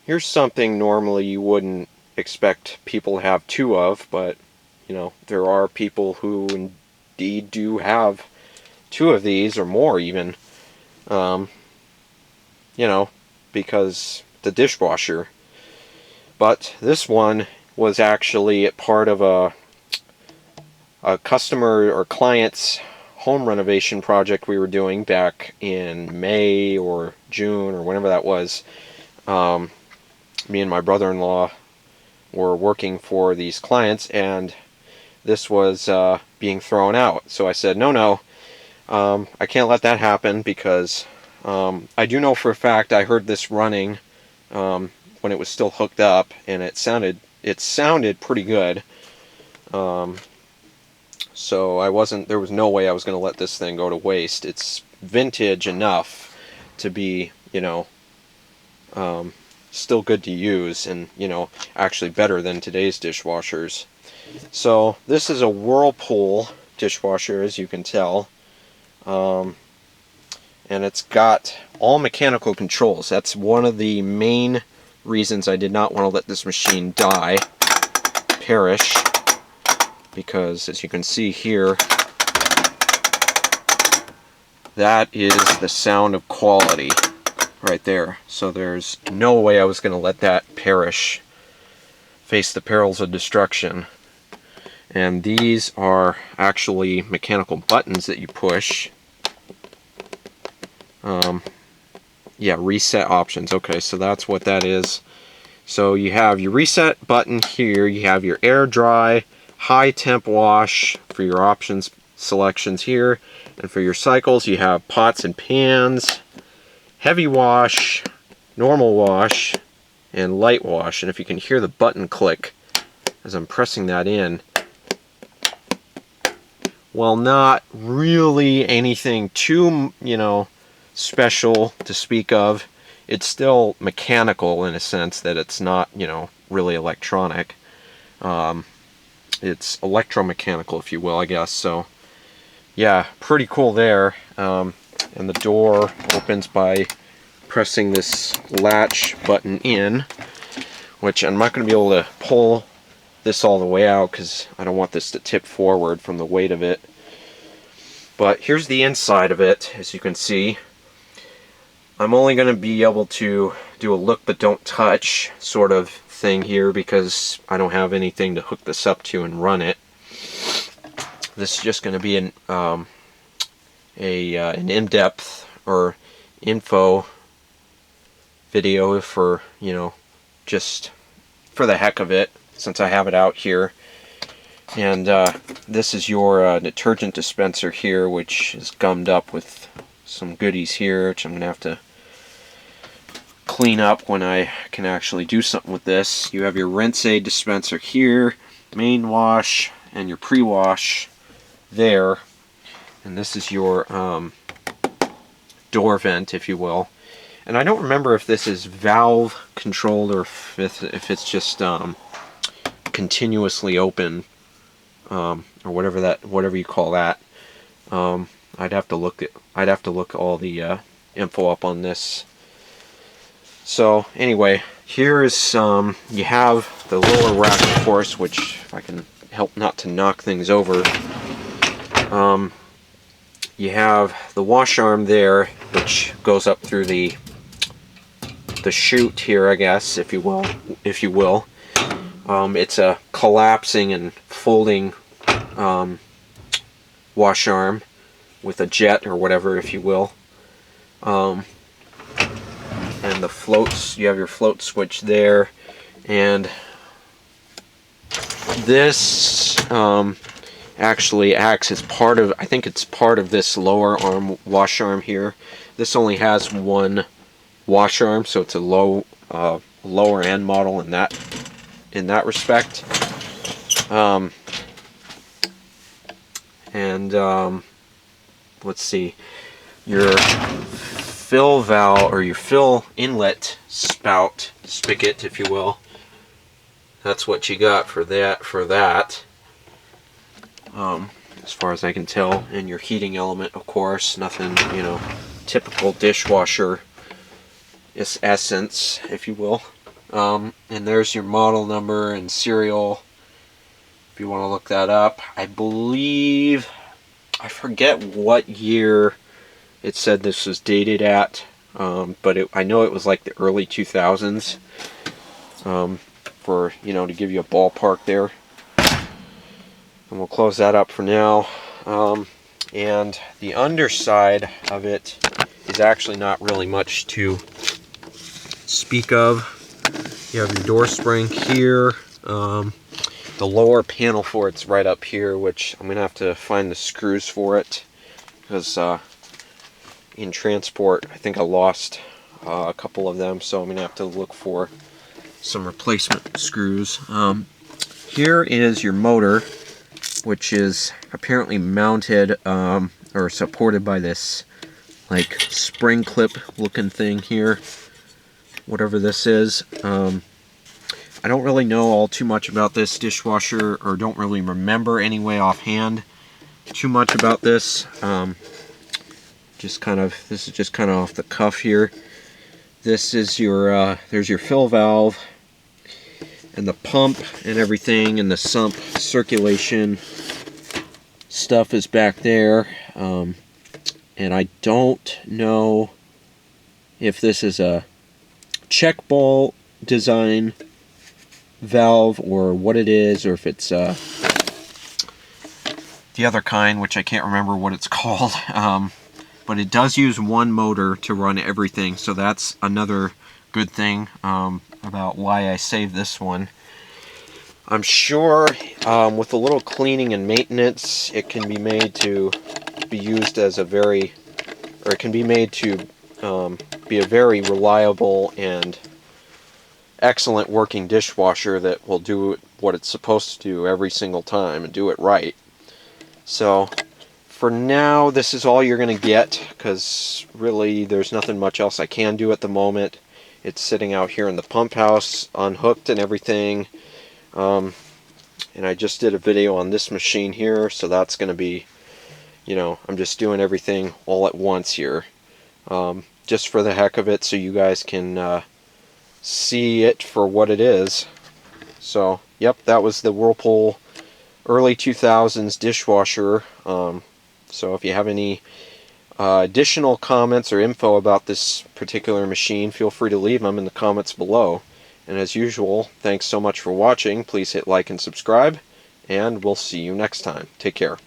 here's something normally you wouldn't expect people to have two of, but there are people who indeed do have two of these or more even. Um, because the dishwasher. But this one was actually part of a customer or client's home renovation project we were doing back in May or June or whenever that was. Me and my brother-in-law were working for these clients, and this was being thrown out. So I said, no, I can't let that happen, because I do know for a fact I heard this running when it was still hooked up, and it sounded pretty good. So there was no way I was going to let this thing go to waste. It's vintage enough to be, still good to use, and, actually better than today's dishwashers. So this is a Whirlpool dishwasher, as you can tell. And it's got all mechanical controls. That's one of the main reasons I did not want to let this machine perish, because as you can see here, that is the sound of quality right there. So there's no way I was going to let that perish, face the perils of destruction. And these are actually mechanical buttons that you push. Yeah, reset options. Okay, so that's what that is. So you have your reset button here, you have your air dry, high temp wash for your options selections here, and for your cycles you have pots and pans, heavy wash, normal wash, and light wash. And if you can hear the button click as I'm pressing that in, well, not really anything too, special to speak of. It's still mechanical in a sense that it's not, really electronic. It's electromechanical, if you will, I guess. So, yeah, pretty cool there. And the door opens by pressing this latch button in, which I'm not going to be able to pull this all the way out because I don't want this to tip forward from the weight of it. But here's the inside of it, as you can see. I'm only going to be able to do a look but don't touch sort of thing here because I don't have anything to hook this up to and run it. This is just going to be an in-depth or info video for, just for the heck of it, since I have it out here. And this is your detergent dispenser here, which is gummed up with some goodies here, which I'm going to have to clean up when I can actually do something with this. You have your rinse aid dispenser here, main wash, and your pre-wash there. And this is your door vent, if you will. And I don't remember if this is valve controlled or if it's just continuously open, or whatever you call that. I'd have to look all the info up on this. So anyway, here is you have the lower rack, of course, which, if I can help not to knock things over, you have the wash arm there, which goes up through the chute here, I guess, if you will. It's a collapsing and folding wash arm with a jet or whatever, if you will. And the floats, you have your float switch there, and this actually acts as part of, I think it's part of this lower arm wash arm here. This only has one wash arm, so it's a lower end model in that respect. Let's see, your fill valve, or your fill inlet spout spigot, if you will. That's what you got for that. As far as I can tell. And your heating element, of course, nothing, typical dishwasher essence, if you will. And there's your model number and serial if you want to look that up. I believe, I forget what year it said this was dated at, but I know it was like the early 2000s, for, you know, to give you a ballpark there. And we'll close that up for now. And the underside of it is actually not really much to speak of. You have your door spring here. The lower panel for it's right up here, which I'm going to have to find the screws for it, because in transport I think I lost a couple of them, so I'm going to have to look for some replacement screws. Here is your motor, which is apparently mounted or supported by this like spring clip looking thing here, whatever this is. I don't really know all too much about this dishwasher, or don't really remember anyway offhand too much about this. This is just kind of off the cuff here. This is your there's your fill valve and the pump and everything, and the sump circulation stuff is back there. And I don't know if this is a check ball design valve or what it is, or if it's the other kind, which I can't remember what it's called. But it does use one motor to run everything, so that's another good thing about why I saved this one. I'm sure with a little cleaning and maintenance, it can be made to be used as it can be made to be a very reliable and excellent working dishwasher that will do what it's supposed to do every single time and do it right. So for now, this is all you're going to get, because really there's nothing much else I can do at the moment. It's sitting out here in the pump house, unhooked and everything. And I just did a video on this machine here, so that's going to be, you know, I'm just doing everything all at once here, just for the heck of it, so you guys can see it for what it is. So, yep, that was the Whirlpool early 2000s dishwasher. So if you have any additional comments or info about this particular machine, feel free to leave them in the comments below. And as usual, thanks so much for watching. Please hit like and subscribe, and we'll see you next time. Take care.